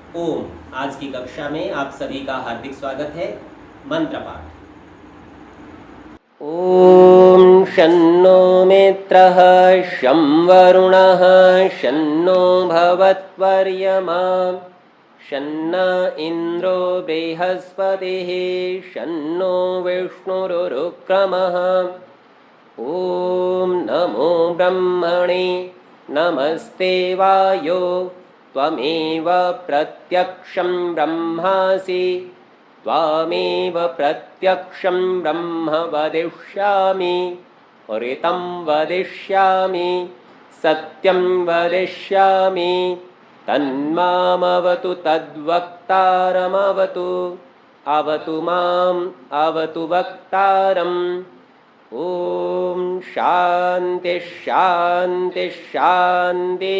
ओम। आज की कक्षा में आप सभी का हार्दिक स्वागत है। मंत्र पाठ। ओम शन्नो मित्रः शं वरुणः शन्नो भवत्वर्यमा शन्न इन्द्रो बृहस्पतिः शन्नो विष्णुरुक्रमः। ओम नमो ब्रह्मणे नमस्ते वायो त्वमेव प्रत्यक्षं ब्रह्मासि त्वामेव प्रत्यक्षं ब्रह्म वदिष्यामि ऋतं वदिष्यामि सत्यं वदिष्यामि तन्मामवतु तद्वक्तारमवतु अवतु माम् अवतु वक्तारम्। ओम शांति शांति शांति।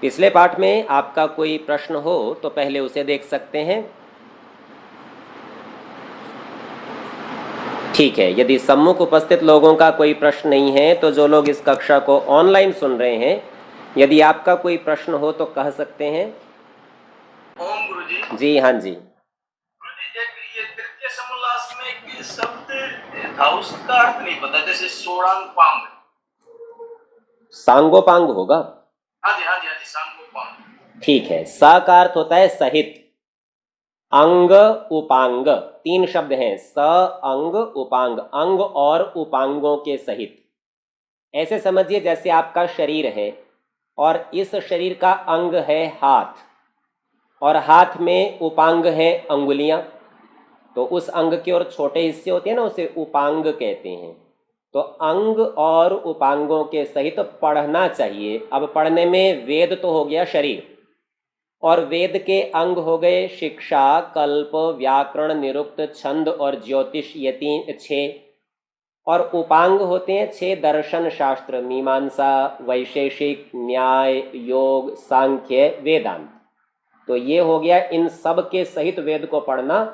पिछले पाठ में आपका कोई प्रश्न हो तो पहले उसे देख सकते हैं। ठीक है, यदि सम्मुख उपस्थित लोगों का कोई प्रश्न नहीं है तो जो लोग इस कक्षा को ऑनलाइन सुन रहे हैं, यदि आपका कोई प्रश्न हो तो कह सकते हैं। ओम गुरुजी। जी हाँ जी। ये तृतीय समोल्लास में एक शब्द था, उसका अर्थ नहीं पता, जैसे सोड़ांग सांगोपांग होगा। हाँ जी सांगोपांग। ठीक है, सा का अर्थ होता है सहित, अंग उपांग, तीन शब्द हैं, स अंग उपांग, अंग और उपांगों के सहित। ऐसे समझिए जैसे आपका शरीर है और इस शरीर का अंग है हाथ, और हाथ में उपांग है अंगुलियां, तो उस अंग के और छोटे हिस्से होते हैं ना, उसे उपांग कहते हैं। तो अंग और उपांगों के सहित पढ़ना चाहिए। अब पढ़ने में वेद तो हो गया शरीर, और वेद के अंग हो गए शिक्षा, कल्प, व्याकरण, निरुक्त, छंद और ज्योतिष, ये तीन 6। और उपांग होते हैं 6, दर्शन शास्त्र, मीमांसा, वैशेषिक, न्याय, योग, सांख्य, वेदांत। तो ये हो गया, इन सब के सहित वेद को पढ़ना,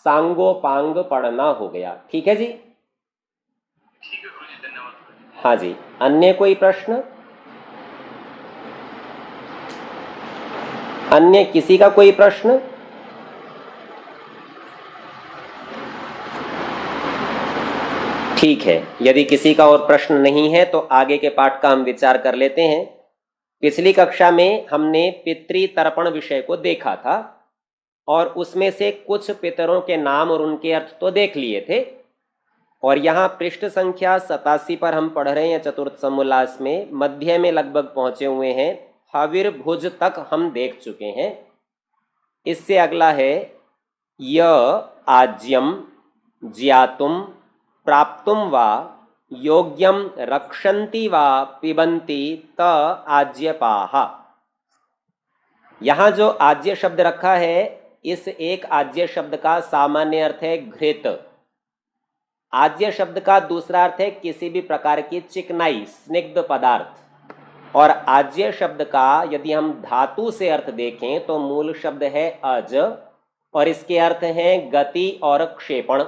सांगोपांग पढ़ना हो गया। ठीक है जी। ठीक है गुरुजी, धन्यवाद। हाँ जी, अन्य कोई प्रश्न? अन्य किसी का कोई प्रश्न? ठीक है, यदि किसी का और प्रश्न नहीं है तो आगे के पाठ का हम विचार कर लेते हैं। पिछली कक्षा में हमने पितृतर्पण विषय को देखा था और उसमें से कुछ पितरों के नाम और उनके अर्थ तो देख लिए थे। और यहाँ पृष्ठ संख्या 87 पर हम पढ़ रहे हैं, चतुर्थ समोल्लास में मध्य में लगभग पहुंचे हुए हैं। हविर्भुज तक हम देख चुके हैं। इससे अगला है य आज्यम ज्ञातुम प्राप्तुम वा योग्यम रक्षन्ति वा पिबन्ति त आज्यपाः। यहाँ जो आज्य शब्द रखा है, इस एक आज्य शब्द का सामान्य अर्थ है घृत। आज्य शब्द का दूसरा अर्थ है किसी भी प्रकार की चिकनाई, स्निग्ध पदार्थ। और आज्य शब्द का यदि हम धातु से अर्थ देखें तो मूल शब्द है अज, और इसके अर्थ हैं गति और क्षेपण।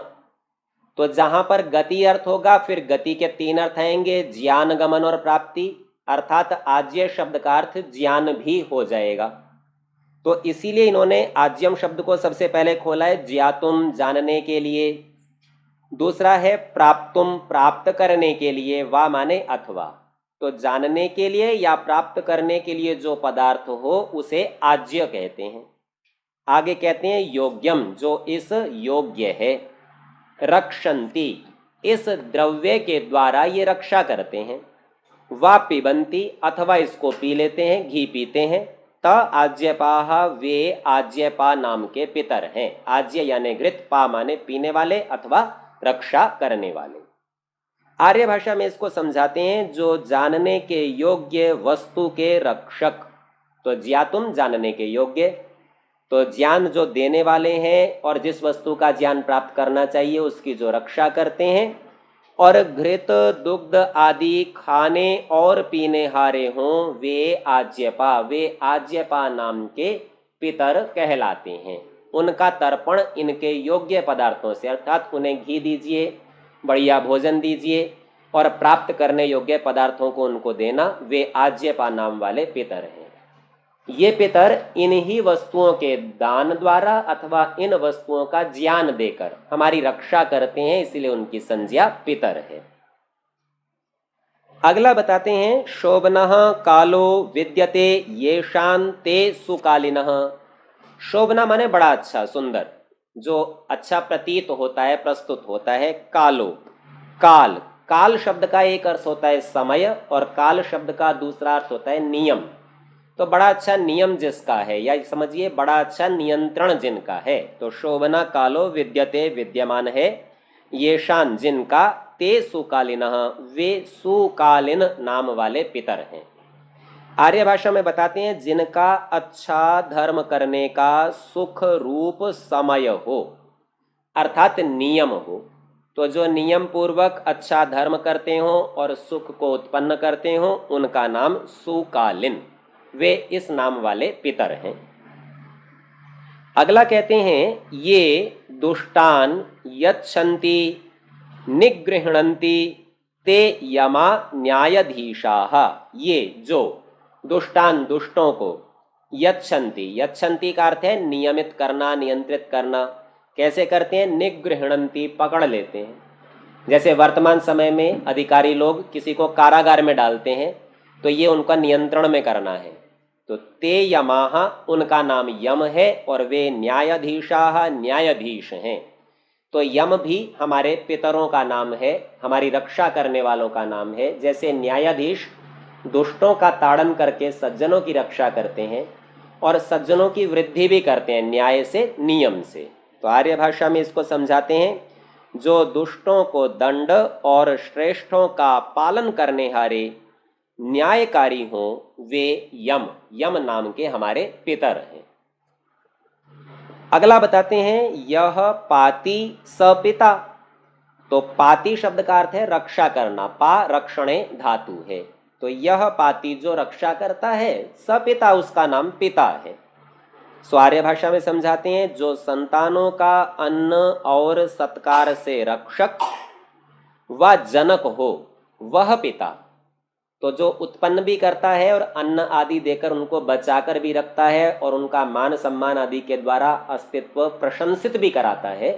तो जहां पर गति अर्थ होगा, फिर गति के 3 अर्थ आएंगे, ज्ञान, गमन और प्राप्ति, अर्थात आज्य शब्द का अर्थ ज्ञान भी हो जाएगा। तो इसीलिए इन्होंने आज्यम शब्द को सबसे पहले खोला है, ज्ञातुम जानने के लिए। दूसरा है प्राप्तुम प्राप्त करने के लिए, वा माने अथवा। तो जानने के लिए या प्राप्त करने के लिए जो पदार्थ हो उसे आज्य कहते हैं। आगे कहते हैं योग्यम, जो इस योग्य है। रक्षन्ति, इस द्रव्य के द्वारा ये रक्षा करते हैं। वा पिबन्ति, अथवा इसको पी लेते हैं, घी पीते हैं। त आज्यपाः, वे आज्यपा नाम के पितर हैं। आज्य यानी घृत, पा माने पीने वाले अथवा रक्षा करने वाले। आर्य भाषा में इसको समझाते हैं जो जानने के योग्य वस्तु के रक्षक। तो ज्ञातुम जानने के योग्य, तो ज्ञान जो देने वाले हैं और जिस वस्तु का ज्ञान प्राप्त करना चाहिए उसकी जो रक्षा करते हैं। और घृत, दुग्ध आदि खाने और पीने हारे हों वे आज्यपा, वे आज्यपा नाम के पितर कहलाते हैं। उनका तर्पण इनके योग्य पदार्थों से, अर्थात उन्हें घी दीजिए, बढ़िया भोजन दीजिए और प्राप्त करने योग्य पदार्थों को उनको देना, वे आज्यपा नाम वाले पितर हैं। ये पितर इन्हीं वस्तुओं के दान द्वारा अथवा इन वस्तुओं का ज्ञान देकर हमारी रक्षा करते हैं, इसलिए उनकी संज्ञा पितर है। अगला बताते हैं, शोभनः कालो विद्यते येषां ते सुकालिनः। शोभना माने बड़ा अच्छा, सुंदर, जो अच्छा प्रतीत होता है, प्रस्तुत होता है। कालो, काल, काल शब्द का एक अर्थ होता है समय और काल शब्द का दूसरा अर्थ होता है नियम। तो बड़ा अच्छा नियम जिसका है, या समझिए बड़ा अच्छा नियंत्रण जिनका है, तो शोभना कालो विद्यते विद्यमान है, येषां जिनका, ते सुकालिनः वे सुकालीन नाम वाले पितर हैं। आर्य भाषा में बताते हैं जिनका अच्छा धर्म करने का सुख रूप समय हो, अर्थात नियम हो। तो जो नियम पूर्वक अच्छा धर्म करते हो और सुख को उत्पन्न करते हो, उनका नाम सुकालीन, वे इस नाम वाले पितर हैं। अगला कहते हैं, ये दुष्टान यच्छन्ति निगृह्णन्ति ते यमा न्यायाधीशाः। ये जो दुष्टान, दुष्टों को, यच्छन्ति, यच्छन्ति का अर्थ है नियमित करना, नियंत्रित करना। कैसे करते हैं? निगृह्णन्ति, पकड़ लेते हैं। जैसे वर्तमान समय में अधिकारी लोग किसी को कारागार में डालते हैं, तो ये उनका नियंत्रण में करना है। तो ते यमाः, उनका नाम यम है, और वे न्यायाधीशाः, न्यायाधीश हैं। तो यम भी हमारे पितरों का नाम है, हमारी रक्षा करने वालों का नाम है। जैसे न्यायाधीश दुष्टों का ताड़न करके सज्जनों की रक्षा करते हैं और सज्जनों की वृद्धि भी करते हैं न्याय से, नियम से। तो आर्य भाषा में इसको समझाते हैं, जो दुष्टों को दंड और श्रेष्ठों का पालन करने हारे न्यायकारी हों, वे यम, यम नाम के हमारे पितर हैं। अगला बताते हैं, यह पाति सपिता। तो पाति शब्द का अर्थ है रक्षा करना, पा रक्षणे धातु है। तो यह पाति जो रक्षा करता है, सपिता, उसका नाम पिता है। स्वार्य भाषा में समझाते हैं, जो संतानों का अन्न और सत्कार से रक्षक व जनक हो, वह पिता। तो जो उत्पन्न भी करता है और अन्न आदि देकर उनको बचाकर भी रखता है और उनका मान सम्मान आदि के द्वारा अस्तित्व प्रशंसित भी कराता है,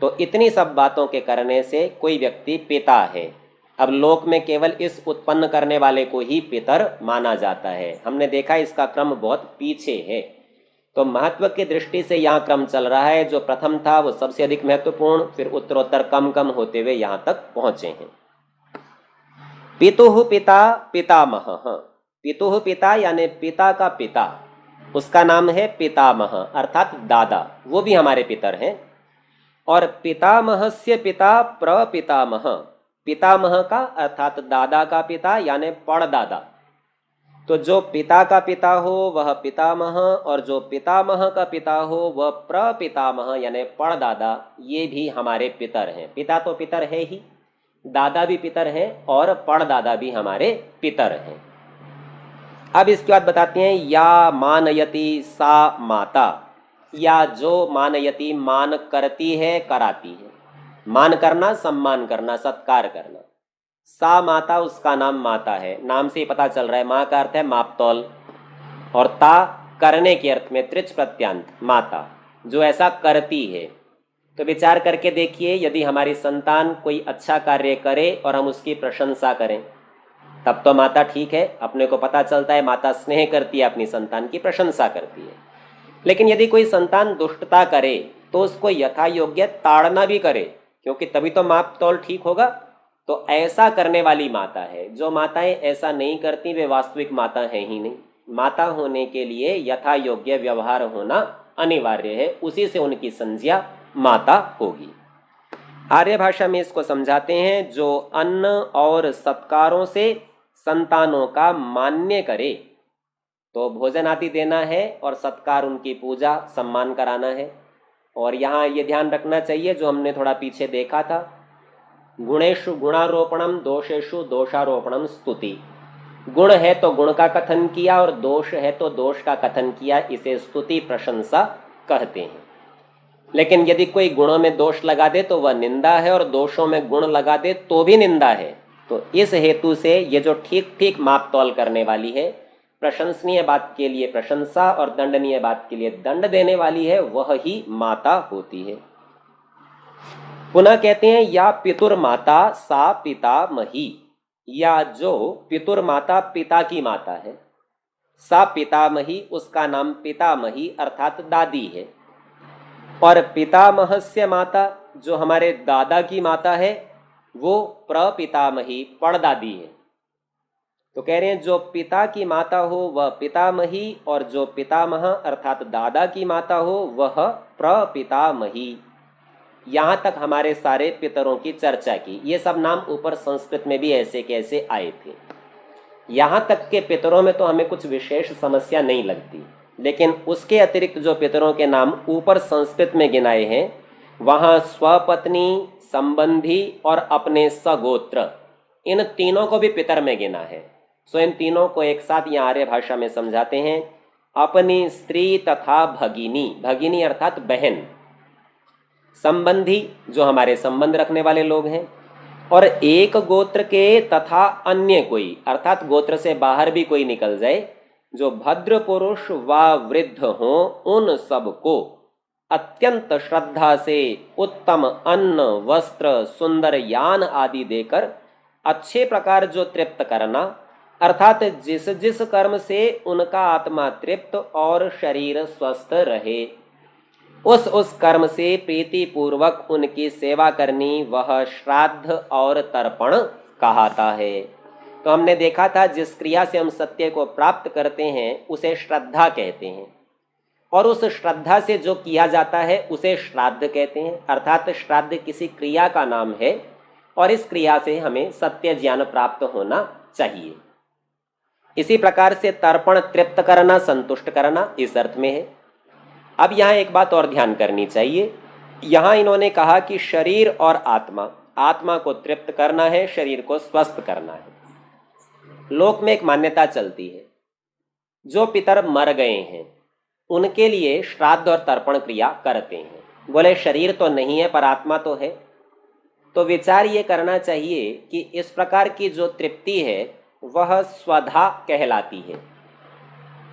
तो इतनी सब बातों के करने से कोई व्यक्ति पिता है। अब लोक में केवल इस उत्पन्न करने वाले को ही पितर माना जाता है। हमने देखा इसका क्रम बहुत पीछे है। तो महत्व की दृष्टि से यहाँ क्रम चल रहा है। जो प्रथम था वो सबसे अधिक महत्वपूर्ण, फिर उत्तरोत्तर कम कम होते हुए यहाँ तक पहुँचे हैं। पितुः पिता पितामहः। पितुः पिता यानी पिता का पिता, उसका नाम है पितामह, अर्थात दादा, वो भी हमारे पितर हैं। और पितामहस्य पिता प्रपितामह, पितामह का अर्थात दादा का पिता यानी पड़दादा। तो जो पिता का पिता हो वह पितामह, और जो पितामह का पिता हो वह प्रपितामह यानी पड़दादा, ये भी हमारे पितर हैं। पिता तो पितर है ही, दादा भी पितर हैं और पड़दादा भी हमारे पितर हैं। अब इसके बाद बताते हैं, या मानयति सा माता, या जो मानयति, मान करती है, कराती है। मान करना, सम्मान करना, सत्कार करना। सा माता, उसका नाम माता है। नाम से ही पता चल रहा है, माँ का अर्थ है मापतौल, और ता करने के अर्थ में त्रिच प्रत्यांत, माता, जो ऐसा करती है। तो विचार करके देखिए, यदि हमारी संतान कोई अच्छा कार्य करे और हम उसकी प्रशंसा करें, तब तो माता ठीक है, अपने को पता चलता है माता स्नेह करती है, अपनी संतान की प्रशंसा करती है। लेकिन यदि कोई संतान दुष्टता करे तो उसको यथा योग्य ताड़ना भी करे, क्योंकि तभी तो माप तौल ठीक होगा। तो ऐसा करने वाली माता है। जो माताएं ऐसा नहीं करती वे वास्तविक माता हैं ही नहीं। माता होने के लिए यथा योग्य व्यवहार होना अनिवार्य है, उसी से उनकी संज्ञा माता होगी। आर्य भाषा में इसको समझाते हैं, जो अन्न और सत्कारों से संतानों का मान्य करे, तो भोजन आदि देना है और सत्कार, उनकी पूजा, सम्मान कराना है। और यहाँ ये ध्यान रखना चाहिए, जो हमने थोड़ा पीछे देखा था, गुणेषु गुणारोपणम, दोषेषु दोषारोपणम स्तुति। गुण है तो गुण का कथन किया और दोष है तो दोष का कथन किया, इसे स्तुति प्रशंसा कहते हैं। लेकिन यदि कोई गुणों में दोष लगा दे तो वह निंदा है, और दोषों में गुण लगा दे तो भी निंदा है। तो इस हेतु से ये जो ठीक ठीक माप तौल करने वाली है, प्रशंसनीय बात के लिए प्रशंसा और दंडनीय बात के लिए दंड देने वाली है, वह ही माता होती है। पुनः कहते हैं या पितुर्माता सा पितामही, या जो पितुर्माता पिता की माता है, सा पितामही उसका नाम पितामही अर्थात दादी है। और पितामहस्य माता जो हमारे दादा की माता है वो प्रपितामही पड़दादी है। तो कह रहे हैं जो पिता की माता हो वह पितामही और जो पितामह अर्थात दादा की माता हो वह प्रपितामही। यहाँ तक हमारे सारे पितरों की चर्चा की। ये सब नाम ऊपर संस्कृत में भी ऐसे कैसे आए थे। यहाँ तक के पितरों में तो हमें कुछ विशेष समस्या नहीं लगती, लेकिन उसके अतिरिक्त जो पितरों के नाम ऊपर संस्कृत में गिनाए हैं वहाँ स्वपत्नी, संबंधी और अपने सगोत्र, इन तीनों को भी पितर में गिना है। सो इन तीनों को एक साथ यहाँ आर्य भाषा में समझाते हैं। अपनी स्त्री तथा भगिनी, भगिनी अर्थात बहन, संबंधी जो हमारे संबंध रखने वाले लोग हैं, और एक गोत्र के तथा अन्य कोई अर्थात गोत्र से बाहर भी कोई निकल जाए, जो भद्र पुरुष व वृद्ध हो, उन सबको अत्यंत श्रद्धा से उत्तम अन्न, वस्त्र, सुंदर यान आदि देकर अच्छे प्रकार जो तृप्त करना, अर्थात जिस जिस कर्म से उनका आत्मा तृप्त और शरीर स्वस्थ रहे, उस कर्म से प्रीति पूर्वक उनकी सेवा करनी, वह श्राद्ध और तर्पण कहलाता है। तो हमने देखा था जिस क्रिया से हम सत्य को प्राप्त करते हैं उसे श्रद्धा कहते हैं, और उस श्रद्धा से जो किया जाता है उसे श्राद्ध कहते हैं। अर्थात श्राद्ध किसी क्रिया का नाम है और इस क्रिया से हमें सत्य ज्ञान प्राप्त होना चाहिए। इसी प्रकार से तर्पण तृप्त करना, संतुष्ट करना, इस अर्थ में है। अब यहाँ एक बात और ध्यान करनी चाहिए। यहाँ इन्होंने कहा कि शरीर और आत्मा, आत्मा को तृप्त करना है, शरीर को स्वस्थ करना है। लोक में एक मान्यता चलती है, जो पितर मर गए हैं उनके लिए श्राद्ध और तर्पण क्रिया करते हैं। बोले शरीर तो नहीं है पर आत्मा तो है। तो विचार ये करना चाहिए कि इस प्रकार की जो तृप्ति है वह स्वधा कहलाती है।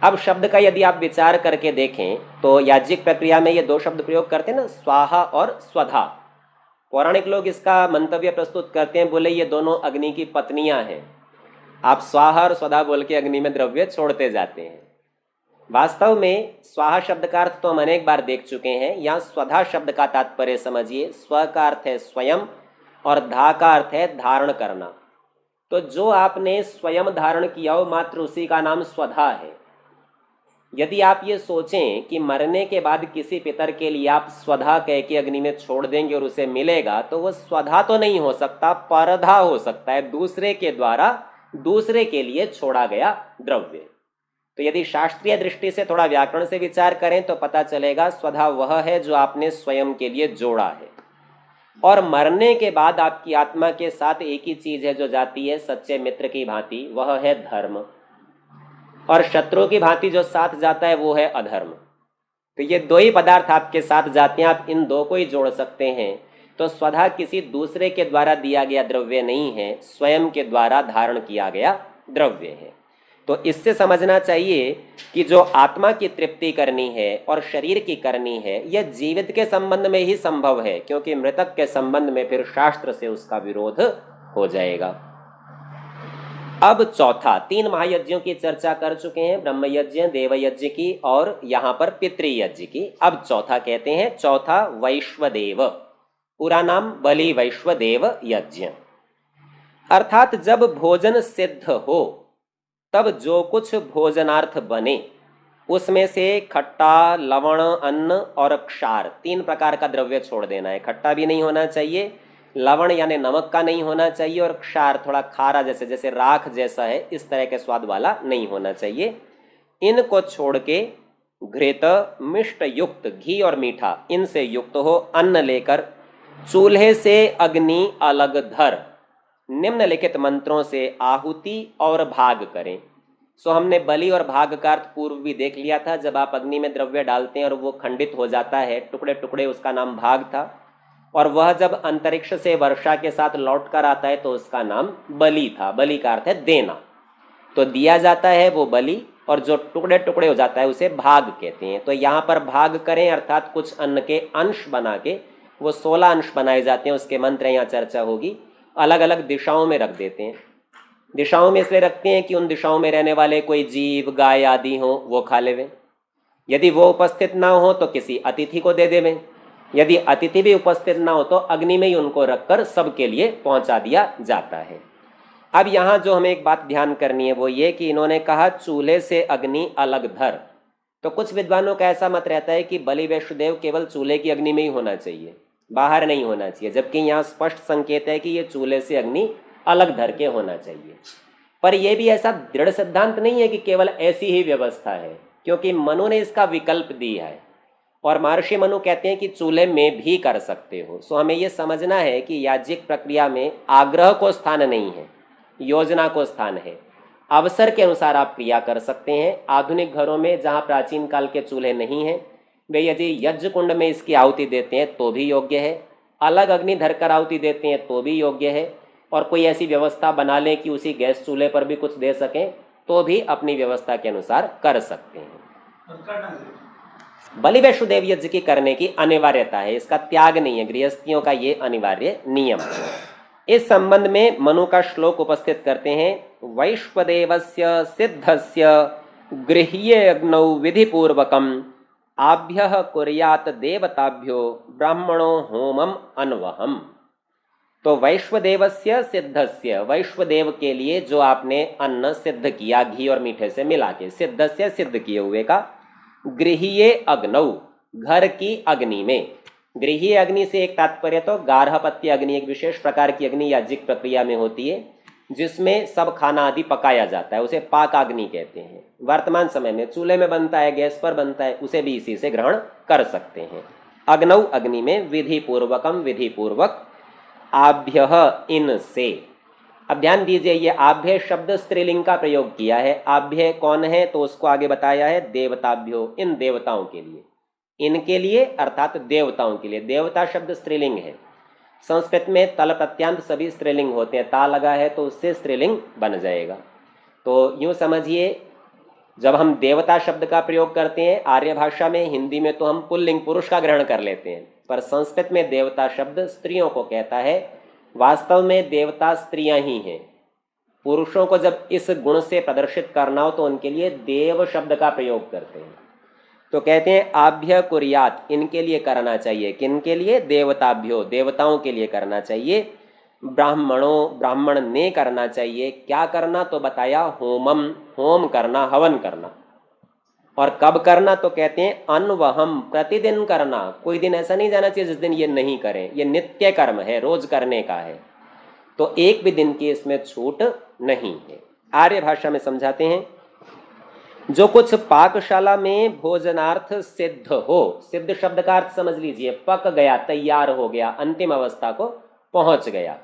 अब शब्द का यदि आप विचार करके देखें तो याज्ञिक प्रक्रिया में ये दो शब्द प्रयोग करते हैं ना, स्वाहा और स्वधा। पौराणिक लोग इसका मंतव्य प्रस्तुत करते हैं, बोले ये दोनों अग्नि की पत्नियां हैं। आप स्वाहा और स्वधा बोल के अग्नि में द्रव्य छोड़ते जाते हैं। वास्तव में स्वाहा शब्द का अर्थ तो हम अनेक बार देख चुके हैं। यहाँ स्वधा शब्द का तात्पर्य समझिए। स्व का अर्थ है स्वयं और धा का अर्थ है धारण करना। तो जो आपने स्वयं धारण किया हो मात्र उसी का नाम स्वधा है। यदि आप ये सोचें कि मरने के बाद किसी पितर के लिए आप स्वधा कह के अग्नि में छोड़ देंगे और उसे मिलेगा, तो वह स्वधा तो नहीं हो सकता, परधा हो सकता है, दूसरे के द्वारा दूसरे के लिए छोड़ा गया द्रव्य। तो यदि शास्त्रीय दृष्टि से थोड़ा व्याकरण से विचार करें तो पता चलेगा स्वधा वह है जो आपने स्वयं के लिए जोड़ा है। और मरने के बाद आपकी आत्मा के साथ एक ही चीज है जो जाती है सच्चे मित्र की भांति, वह है धर्म। और शत्रु की भांति जो साथ जाता है वो है अधर्म। तो ये दो ही पदार्थ आपके साथ जाते हैं, आप इन दो को ही जोड़ सकते हैं। तो स्वधा किसी दूसरे के द्वारा दिया गया द्रव्य नहीं है, स्वयं के द्वारा धारण किया गया द्रव्य है। तो इससे समझना चाहिए कि जो आत्मा की तृप्ति करनी है और शरीर की करनी है, यह जीवित के संबंध में ही संभव है, क्योंकि मृतक के संबंध में फिर शास्त्र से उसका विरोध हो जाएगा। अब चौथा, 3 महायज्ञों की चर्चा कर चुके हैं, ब्रह्म यज्ञ, देव यज्ञ की और यहाँ पर पितृयज्ञ की। अब चौथा कहते हैं, चौथा वैश्वदेव, पूरा नाम बलि वैश्वदेव यज्ञ। अर्थात जब भोजन सिद्ध हो तब जो कुछ भोजनार्थ बने उसमें से खट्टा, लवण, अन्न और क्षार 3 प्रकार का द्रव्य छोड़ देना है। खट्टा भी नहीं होना चाहिए, लवण यानी नमक का नहीं होना चाहिए, और क्षार थोड़ा खारा जैसे जैसे राख जैसा है इस तरह के स्वाद वाला नहीं होना चाहिए। इनको छोड़ के घृत, मिष्ट युक्त, घी और मीठा इनसे युक्त हो अन्न लेकर चूल्हे से अग्नि अलग धर निम्नलिखित मंत्रों से आहुति और भाग करें। सो हमने बलि और भाग का अर्थ पूर्व भी देख लिया था। जब आप अग्नि में द्रव्य डालते हैं और वो खंडित हो जाता है टुकड़े टुकड़े, उसका नाम भाग था। और वह जब अंतरिक्ष से वर्षा के साथ लौट कर आता है तो उसका नाम बलि था। बलि का अर्थ है देना, तो दिया जाता है वो बलि। और जो टुकड़े टुकड़े हो जाता है उसे भाग कहते हैं। तो यहाँ पर भाग करें अर्थात कुछ अन्न के अंश बना के, वो 16 अंश बनाए जाते हैं, उसके मंत्र यहाँ चर्चा होगी। अलग अलग दिशाओं में रख देते हैं। दिशाओं में इसलिए रखते हैं कि उन दिशाओं में रहने वाले कोई जीव गाय आदि हो वो खा लेवे। यदि वो उपस्थित ना हो तो किसी अतिथि को दे देवें। यदि अतिथि भी उपस्थित ना हो तो अग्नि में ही उनको रखकर सबके लिए पहुंचा दिया जाता है। अब यहाँ जो हमें एक बात ध्यान करनी है वो ये कि इन्होंने कहा चूल्हे से अग्नि अलग धर। तो कुछ विद्वानों का ऐसा मत रहता है कि बलि वैष्णदेव केवल चूल्हे की अग्नि में ही होना चाहिए, बाहर नहीं होना चाहिए, जबकि यहाँ स्पष्ट संकेत है कि ये चूल्हे से अग्नि अलग धर के होना चाहिए। पर यह भी ऐसा दृढ़ सिद्धांत नहीं है कि केवल ऐसी ही व्यवस्था है, क्योंकि मनु ने इसका विकल्प दिया है और महर्षि मनु कहते हैं कि चूल्हे में भी कर सकते हो। सो हमें यह समझना है कि याज्ञिक प्रक्रिया में आग्रह को स्थान नहीं है, योजना को स्थान है। अवसर के अनुसार आप क्रिया कर सकते हैं। आधुनिक घरों में जहाँ प्राचीन काल के चूल्हे नहीं हैं, वे यदि यज्ञ कुंड में इसकी आहुति देते हैं तो भी योग्य है, अलग अग्नि धरकर आहुति देते हैं तो भी योग्य है, और कोई ऐसी व्यवस्था बना लें कि उसी गैस चूल्हे पर भी कुछ दे सकें तो भी अपनी व्यवस्था के अनुसार कर सकते हैं। बलि वैष्णदेव यज्ञ की करने की अनिवार्यता है, इसका त्याग नहीं है, गृहस्थियों का ये अनिवार्य नियम है। इस संबंध में मनु का श्लोक उपस्थित करते हैं। वैश्वदेवस्य सिद्धस्य गृह्ये अग्नौ विधिपूर्वकम आभ्यः कुर्यात देवताभ्यो ब्राह्मणो होमम अन्वहम। तो वैश्वदेवस्य सिद्धस्य, वैश्वदेव के लिए जो आपने अन्न सिद्ध किया घी और मीठे से मिला के, सिद्धस्य सिद्ध किए हुए का, गृह्ये अग्नौ घर की अग्नि में। गृह्य अग्नि से एक तात्पर्य तो गार्हपत्य अग्नि, एक विशेष प्रकार की अग्नि याज्ञिक प्रक्रिया में होती है जिसमें सब खाना आदि पकाया जाता है, उसे पाकाग्नि कहते हैं। वर्तमान समय में चूल्हे में बनता है, गैस पर बनता है, उसे भी इसी से ग्रहण कर सकते हैं। अग्नौ अग्नि में विधि पूर्वकम, विधि पूर्वक, आभ्यः इनसे। अब ध्यान दीजिए, ये आभ्य शब्द स्त्रीलिंग का प्रयोग किया है। आभ्य कौन है तो उसको आगे बताया है देवताभ्यो, इन देवताओं के लिए, इनके लिए अर्थात देवताओं के लिए। देवता शब्द स्त्रीलिंग है। संस्कृत में तल प्रत्यांत सभी स्त्रीलिंग होते हैं, ता लगा है तो उससे स्त्रीलिंग बन जाएगा। तो यूँ समझिए, जब हम देवता शब्द का प्रयोग करते हैं आर्य भाषा में, हिंदी में तो हम पुल्लिंग पुरुष का ग्रहण कर लेते हैं, पर संस्कृत में देवता शब्द स्त्रियों को कहता है। वास्तव में देवता स्त्रियां ही हैं। पुरुषों को जब इस गुण से प्रदर्शित करना हो तो उनके लिए देव शब्द का प्रयोग करते हैं। तो कहते हैं आभ्य कुर्यात, इनके लिए करना चाहिए। किनके लिए? देवताभ्यो, देवताओं के लिए करना चाहिए। ब्राह्मणों, ब्राह्मण ने करना चाहिए। क्या करना? तो बताया होमम, होम करना, हवन करना। और कब करना? तो कहते हैं अन्वहम, प्रतिदिन करना। कोई दिन ऐसा नहीं जाना चाहिए जिस दिन ये नहीं करें, ये नित्य कर्म है, रोज करने का है। तो एक भी दिन की इसमें छूट नहीं है। आर्य भाषा में समझाते हैं, जो कुछ पाकशाला में भोजनार्थ सिद्ध हो, सिद्ध शब्द का अर्थ समझ लीजिए, पक गया, तैयार हो गया, अंतिम अवस्था को पहुंच गया,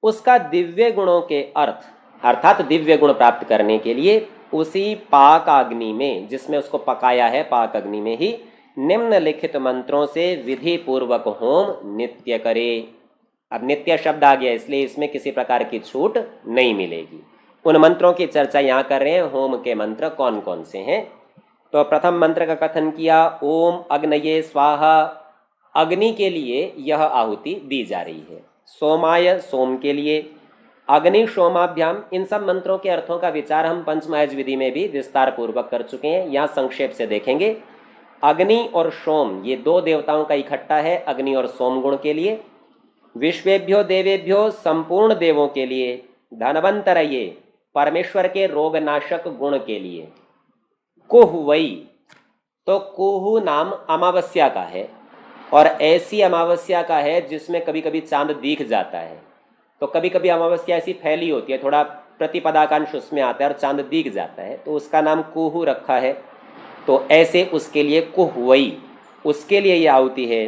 उसका दिव्य गुणों के अर्थ अर्थात दिव्य गुण प्राप्त करने के लिए उसी पाक अग्नि में, जिसमें उसको पकाया है, पाक अग्नि में ही निम्नलिखित मंत्रों से विधि पूर्वक होम नित्य करे। अब नित्य शब्द आ गया, इसलिए इसमें किसी प्रकार की छूट नहीं मिलेगी। उन मंत्रों की चर्चा यहाँ कर रहे हैं। होम के मंत्र कौन कौन से हैं? तो प्रथम मंत्र का कथन किया, ओम अग्नये स्वाहा, अग्नि के लिए यह आहुति दी जा रही है। सोमाय, सोम के लिए। अग्नि सोमाभ्याम, इन सब मंत्रों के अर्थों का विचार हम पंचमहायज्ञ विधि में भी विस्तार पूर्वक कर चुके हैं, यहाँ संक्षेप से देखेंगे। अग्नि और सोम ये दो देवताओं का इकट्ठा है, अग्नि और सोम गुण के लिए। विश्वेभ्यो देवेभ्यो, संपूर्ण देवों के लिए। धनवंतरये, परमेश्वर के रोगनाशक गुण के लिए। कुहवई, तो कुहु नाम अमावस्या का है, और ऐसी अमावस्या का है जिसमें कभी कभी चांद दिख जाता है। तो कभी कभी अमावस्या ऐसी फैली होती है, थोड़ा प्रतिपदाकांश उसमें आता है और चांद दिख जाता है, तो उसका नाम कुहु रखा है। तो ऐसे उसके लिए कुहवई, उसके लिए यह आहुति है।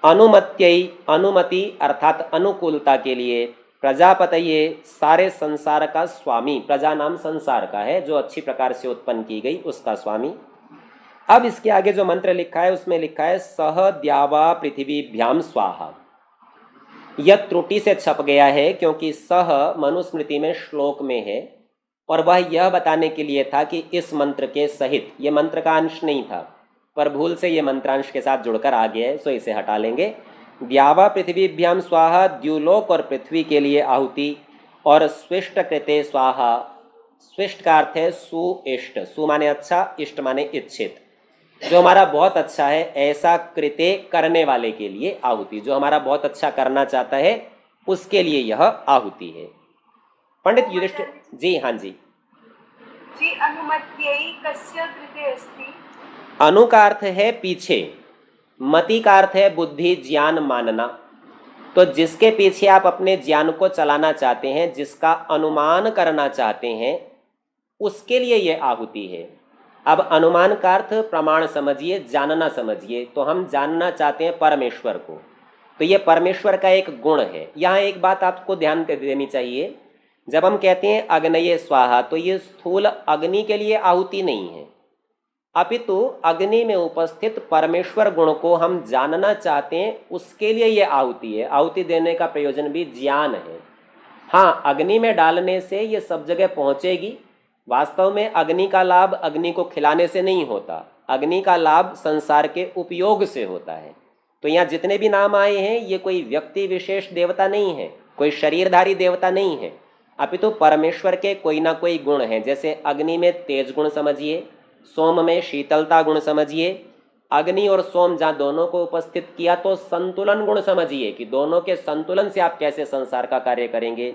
अनुमत्यई, अनुमति अर्थात अनुकूलता के लिए। प्रजापतये, सारे संसार का स्वामी, प्रजा नाम संसार का है, जो अच्छी प्रकार से उत्पन्न की गई उसका स्वामी। अब इसके आगे जो मंत्र लिखा है उसमें लिखा है सह द्यावा पृथ्वीभ्याम स्वाहा। यह त्रुटि से छप गया है, क्योंकि सह मनुस्मृति में श्लोक में है, और वह यह बताने के लिए था कि इस मंत्र के सहित, ये मंत्र का अंश नहीं था पर भूल से ये मंत्रांश के साथ जुड़कर आ गया है, सो इसे हटा लेंगे। द्यावा पृथ्वीभ्याम स्वाहा, द्युलोक और पृथ्वी के लिए आहुति, और स्विष्ट कृते स्वाहा। स्विष्ट का अर्थ है सुइष्ट, सु माने अच्छा, इष्ट माने इच्छित, जो हमारा बहुत अच्छा है ऐसा कृते करने वाले के लिए आहुति, जो हमारा बहुत अच्छा करना चाहता है उसके लिए यह आहुति है। पंडित युधिष्ठिर जी, हाँ जी। जी अनुमत्यै कस्य कृते अस्ति? अनु का अर्थ है पीछे, मति का अर्थ है बुद्धि, ज्ञान, मानना। तो जिसके पीछे आप अपने ज्ञान को चलाना चाहते हैं, जिसका अनुमान करना चाहते हैं, उसके लिए यह आहुति है। अब अनुमान का अर्थ प्रमाण समझिए, जानना समझिए। तो हम जानना चाहते हैं परमेश्वर को, तो ये परमेश्वर का एक गुण है। यहाँ एक बात आपको ध्यान देनी चाहिए, जब हम कहते हैं अग्नये स्वाहा, तो ये स्थूल अग्नि के लिए आहुति नहीं है, अपितु अग्नि में उपस्थित परमेश्वर गुण को हम जानना चाहते हैं, उसके लिए ये आहुति है। आहुति देने का प्रयोजन भी ज्ञान है। हाँ, अग्नि में डालने से ये सब जगह पहुँचेगी। वास्तव में अग्नि का लाभ अग्नि को खिलाने से नहीं होता, अग्नि का लाभ संसार के उपयोग से होता है। तो यहाँ जितने भी नाम आए हैं, ये कोई व्यक्ति विशेष देवता नहीं है, कोई शरीरधारी देवता नहीं है, अपितु परमेश्वर के कोई ना कोई गुण हैं। जैसे अग्नि में तेज गुण समझिए, सोम में शीतलता गुण समझिए। अग्नि और सोम जहाँ दोनों को उपस्थित किया तो संतुलन गुण समझिए कि दोनों के संतुलन से आप कैसे संसार का कार्य करेंगे।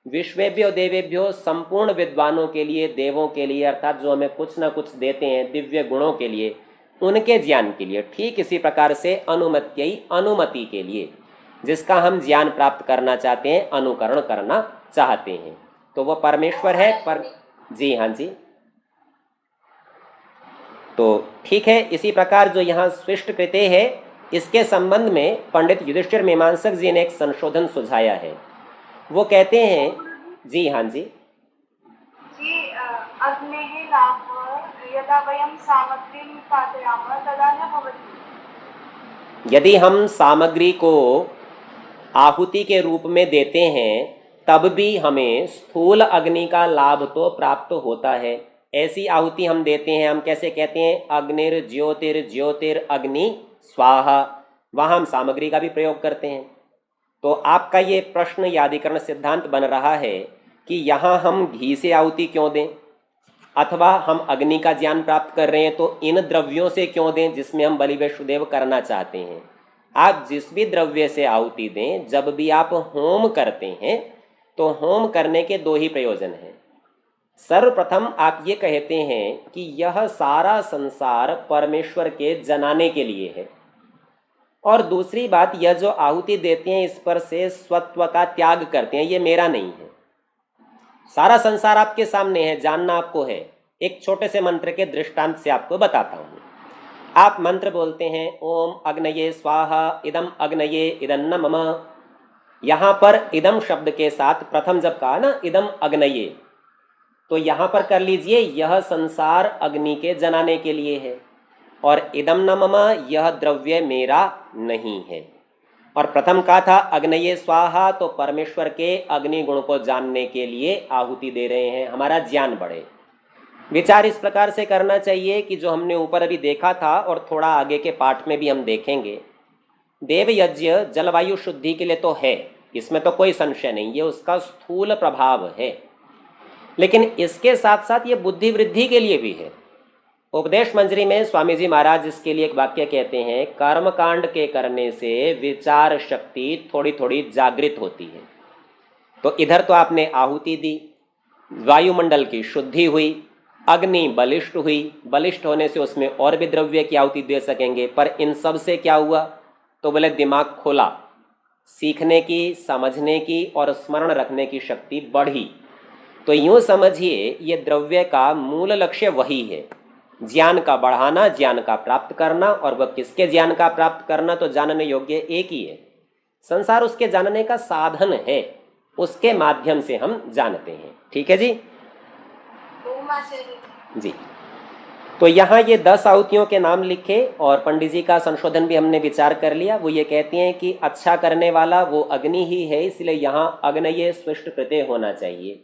विश्वेभ्यो देवेभ्यो, संपूर्ण विद्वानों के लिए, देवों के लिए, अर्थात जो हमें कुछ न कुछ देते हैं दिव्य गुणों के लिए, उनके ज्ञान के लिए। ठीक इसी प्रकार से अनुमत्यै, अनुमति के लिए, जिसका हम ज्ञान प्राप्त करना चाहते हैं, अनुकरण करना चाहते हैं, तो वह परमेश्वर है। पर जी हाँ जी, तो ठीक है। इसी प्रकार जो यहाँ स्विष्ट कृते है, इसके संबंध में पंडित युधिष्ठिर मीमांसक जी ने एक संशोधन सुझाया है। वो कहते हैं, जी हाँ जी, जी अग्नेः लाभः यदा वयं सामग्रीं पातयामः तदा न भवति। यदि हम सामग्री को आहुति के रूप में देते हैं तब भी हमें स्थूल अग्नि का लाभ तो प्राप्त होता है। ऐसी आहुति हम देते हैं, हम कैसे कहते हैं, अग्निर ज्योतिर अग्नि स्वाहा, वहाँ हम सामग्री का भी प्रयोग करते हैं। तो आपका ये प्रश्न यादिकरण सिद्धांत बन रहा है कि यहाँ हम घी से आहुति क्यों दें, अथवा हम अग्नि का ज्ञान प्राप्त कर रहे हैं तो इन द्रव्यों से क्यों दें जिसमें हम बलि वैष्णुदेव करना चाहते हैं। आप जिस भी द्रव्य से आहुति दें, जब भी आप होम करते हैं तो होम करने के दो ही प्रयोजन हैं। सर्वप्रथम आप ये कहते हैं कि यह सारा संसार परमेश्वर के जनाने के लिए है, और दूसरी बात, यह जो आहुति देते हैं इस पर से स्वत्व का त्याग करते हैं, ये मेरा नहीं है, सारा संसार आपके सामने है, जानना आपको है। एक छोटे से मंत्र के दृष्टांत से आपको बताता हूँ। आप मंत्र बोलते हैं, ओम अग्नये स्वाहा इदम अग्नये इदन्न मम। यहाँ पर इदम शब्द के साथ प्रथम जब कहा ना इदम अग्नये, तो यहाँ पर कर लीजिए यह संसार अग्नि के जनाने के लिए है, और इदम न मम, यह द्रव्य मेरा नहीं है। और प्रथम कहा था अग्नये स्वाहा, तो परमेश्वर के अग्नि गुण को जानने के लिए आहुति दे रहे हैं, हमारा ज्ञान बढ़े। विचार इस प्रकार से करना चाहिए कि जो हमने ऊपर अभी देखा था और थोड़ा आगे के पाठ में भी हम देखेंगे, देव यज्ञ जलवायु शुद्धि के लिए तो है, इसमें तो कोई संशय नहीं, ये उसका स्थूल प्रभाव है, लेकिन इसके साथ साथ ये बुद्धि वृद्धि के लिए भी है। उपदेश मंजरी में स्वामी जी महाराज इसके लिए एक वाक्य कहते हैं, कर्मकांड के करने से विचार शक्ति थोड़ी थोड़ी जागृत होती है। तो इधर तो आपने आहुति दी, वायुमंडल की शुद्धि हुई, अग्नि बलिष्ठ हुई, बलिष्ठ होने से उसमें और भी द्रव्य की आहुति दे सकेंगे, पर इन सब से क्या हुआ, तो बोले दिमाग खोला, सीखने की, समझने की और स्मरण रखने की शक्ति बढ़ी। तो यूँ समझिए ये द्रव्य का मूल लक्ष्य वही है, ज्ञान का बढ़ाना, ज्ञान का प्राप्त करना। और वह किसके ज्ञान का प्राप्त करना, तो जानने योग्य एक ही है, संसार उसके जानने का साधन है, उसके माध्यम से हम जानते हैं। ठीक है जी, जी। तो यहाँ ये 10 आहुतियों के नाम लिखे और पंडित जी का संशोधन भी हमने विचार कर लिया। वो ये कहती हैं कि अच्छा करने वाला वो अग्नि ही है, इसलिए यहाँ अग्नये स्विष्ट कृते होना चाहिए।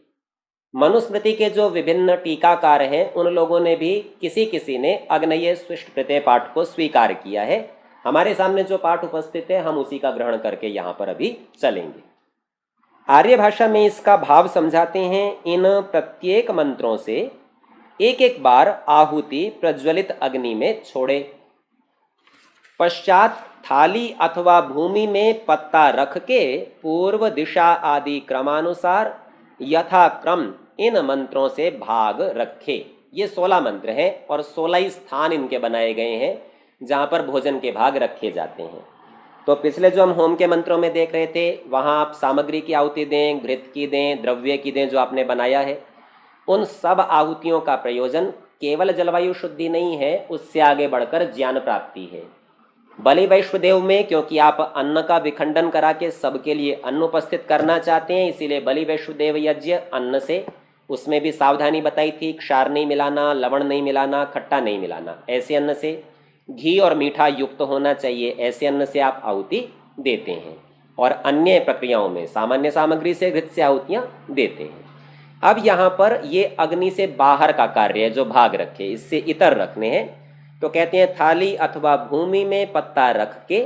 मनुस्मृति के जो विभिन्न टीकाकार हैं उन लोगों ने भी किसी किसी ने अग्नये स्विष्ट प्रत्यय पाठ को स्वीकार किया है। हमारे सामने जो पाठ उपस्थित है हम उसी का ग्रहण करके यहाँ पर अभी चलेंगे। आर्य भाषा में इसका भाव समझाते हैं। इन प्रत्येक मंत्रों से एक एक बार आहुति प्रज्वलित अग्नि में छोड़े, पश्चात थाली अथवा भूमि में पत्ता रख के पूर्व दिशा आदि क्रमानुसार यथाक्रम इन मंत्रों से भाग रखे। ये 16 मंत्र हैं और 16 ही स्थान इनके बनाए गए हैं जहाँ पर भोजन के भाग रखे जाते हैं। तो पिछले जो हम होम के मंत्रों में देख रहे थे वहाँ आप सामग्री की आहुति दें, घृत की दें, द्रव्य की दें जो आपने बनाया है। उन सब आहुतियों का प्रयोजन केवल जलवायु शुद्धि नहीं है, उससे आगे बढ़कर ज्ञान प्राप्ति है। बलि वैश्वदेव में क्योंकि आप अन्न का विखंडन करा के सबके लिए अन्न उपस्थित करना चाहते हैं, इसीलिए बलि वैश्वदेव यज्ञ अन्न से, उसमें भी सावधानी बताई थी, क्षार नहीं मिलाना, लवण नहीं मिलाना, खट्टा नहीं मिलाना। ऐसे अन्न से घी और मीठा युक्त होना चाहिए, ऐसे अन्न से आप आहुति देते हैं। और अन्य प्रक्रियाओं में सामान्य सामग्री से घृत से आहुतियाँ देते हैं। अब यहाँ पर ये अग्नि से बाहर का कार्य है जो भाग रखे, इससे इतर रखने हैं। तो कहते हैं थाली अथवा भूमि में पत्ता रख के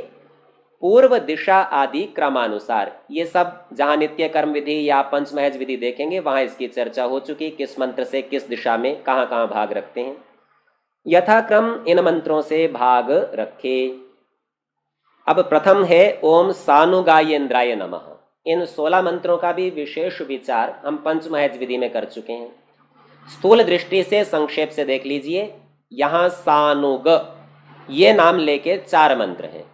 पूर्व दिशा आदि क्रमानुसार। ये सब जहाँ नित्य कर्म विधि या पंचमहज विधि देखेंगे वहाँ इसकी चर्चा हो चुकी, किस मंत्र से किस दिशा में कहाँ कहाँ भाग रखते हैं। यथाक्रम इन मंत्रों से भाग रखे। अब प्रथम है ओम सानुगायेन्द्राय नमः। इन 16 मंत्रों का भी विशेष विचार हम पंचमहज विधि में कर चुके हैं। स्थूल दृष्टि से संक्षेप से देख लीजिए। यहाँ सानुग ये नाम लेके 4 मंत्र हैं।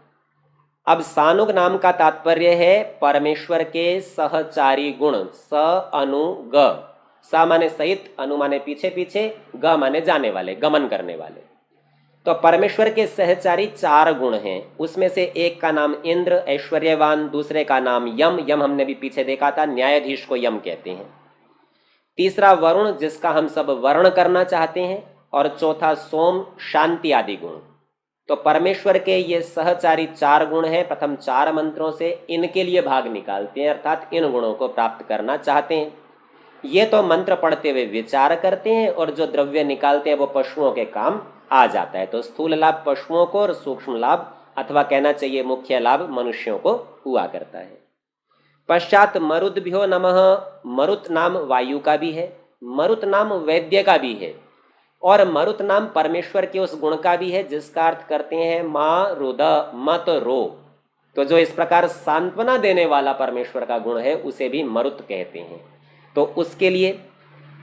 अब सानुग नाम का तात्पर्य है परमेश्वर के सहचारी गुण। स अनु ग, सा माने सहित, अनु माने पीछे पीछे, ग माने जाने वाले, गमन करने वाले। तो परमेश्वर के सहचारी 4 गुण हैं। उसमें से एक का नाम इंद्र ऐश्वर्यवान, दूसरे का नाम यम, यम हमने भी पीछे देखा था, न्यायाधीश को यम कहते हैं। तीसरा वरुण जिसका हम सब वर्ण करना चाहते हैं, और चौथा सोम शांति आदि गुण। तो परमेश्वर के ये सहचारी 4 गुण हैं। प्रथम 4 मंत्रों से इनके लिए भाग निकालते हैं, अर्थात इन गुणों को प्राप्त करना चाहते हैं। ये तो मंत्र पढ़ते हुए विचार करते हैं और जो द्रव्य निकालते हैं वो पशुओं के काम आ जाता है। तो स्थूल लाभ पशुओं को और सूक्ष्म लाभ अथवा कहना चाहिए मुख्य लाभ मनुष्यों को हुआ करता है। पश्चात मरुद्भ्यो नमः। मरुत नाम वायु का भी है, मरुत नाम वैद्य का भी है, और मरुत नाम परमेश्वर के उस गुण का भी है जिसका अर्थ करते हैं माँ रुद मत रो। तो जो इस प्रकार सांत्वना देने वाला परमेश्वर का गुण है उसे भी मरुत कहते हैं। तो उसके लिए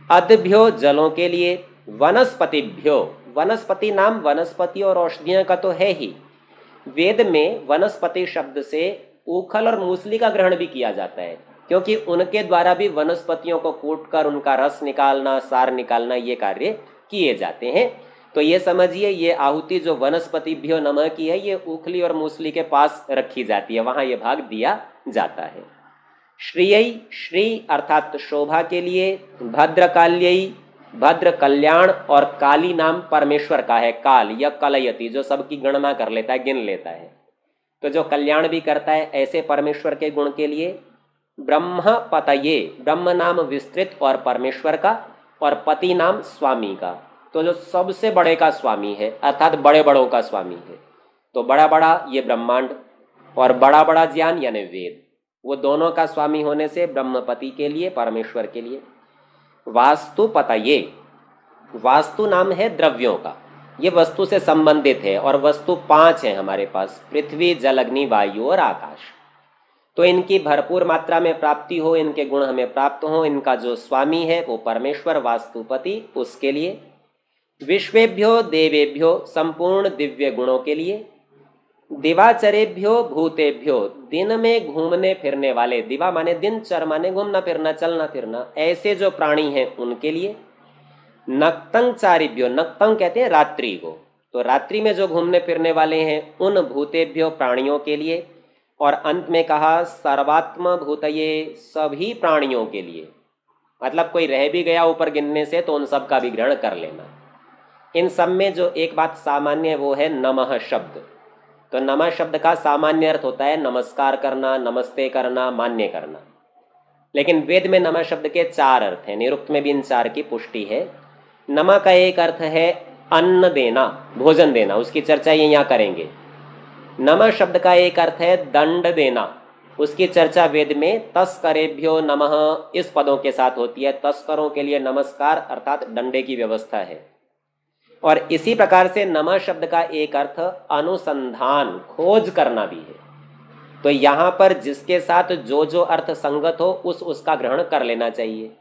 अद्भ्यो जलों के लिए, वनस्पतिभ्यो, वनस्पति नाम वनस्पति और औषधियों का तो है ही। वेद में वनस्पति शब्द से ऊखल और मूसली का ग्रहण भी किया जाता है, क्योंकि उनके द्वारा भी वनस्पतियों को कूटकर उनका रस निकालना, सार निकालना ये कार्य किए जाते हैं। तो ये समझिए ये आहुति जो वनस्पतिभ्यो नमः की है ये ऊखली और मूसली के पास रखी जाती है, वहां ये भाग दिया जाता है। श्रीयई, श्री अर्थात शोभा के लिए, भद्रकाल्यई भद्र कल्याण, और काली नाम परमेश्वर का है। काल या कलयति जो सबकी गणना कर लेता है, गिन लेता है, तो जो कल्याण भी करता है, ऐसे परमेश्वर के गुण के लिए। ब्रह्म पतये, ब्रह्म नाम विस्तृत और परमेश्वर का, और पति नाम स्वामी का, तो जो सबसे बड़े का स्वामी है अर्थात बड़े बड़ों का स्वामी है। तो बड़ा बड़ा ये ब्रह्मांड और बड़ा बड़ा ज्ञान यानी वेद, वो दोनों का स्वामी होने से ब्रह्मपति के लिए, परमेश्वर के लिए। वास्तु पतये, वास्तु नाम है द्रव्यों का, ये वस्तु से संबंधित है, और वस्तु 5 है हमारे पास, पृथ्वी जल अग्नि वायु और आकाश। तो इनकी भरपूर मात्रा में प्राप्ति हो, इनके गुण हमें प्राप्त हो, इनका जो स्वामी है वो परमेश्वर वास्तुपति, उसके लिए। विश्वेभ्यो देवेभ्यो, संपूर्ण दिव्य गुणों के लिए। दिवाचरेभ्यो भूतेभ्यो, दिन में घूमने फिरने वाले, दिवा माने दिन, चर माने घूमना फिरना, चलना फिरना, ऐसे जो प्राणी हैं उनके लिए। नक्तंग चारिभ्यो, नक्तंग कहते हैं रात्रि को, तो रात्रि में जो घूमने फिरने वाले हैं उन भूतेभ्यो प्राणियों के लिए। और अंत में कहा सर्वात्म भूतये, सभी प्राणियों के लिए, मतलब कोई रह भी गया ऊपर गिनने से तो उन सब का भी ग्रहण कर लेना। इन सब में जो एक बात सामान्य है वो है नमः शब्द। तो नमः शब्द का सामान्य अर्थ होता है नमस्कार करना, नमस्ते करना, मान्य करना। लेकिन वेद में नमः शब्द के 4 अर्थ हैं, निरुक्त में भी इन 4 की पुष्टि है। नमः का एक अर्थ है अन्न देना, भोजन देना, उसकी चर्चा ये यहाँ करेंगे। नमः शब्द का एक अर्थ है दंड देना, उसकी चर्चा वेद में तस्करेभ्यो नमः इस पदों के साथ होती है। तस्करों के लिए नमस्कार अर्थात दंडे की व्यवस्था है। और इसी प्रकार से नमः शब्द का एक अर्थ अनुसंधान, खोज करना भी है। तो यहाँ पर जिसके साथ जो जो अर्थ संगत हो उसका ग्रहण कर लेना चाहिए।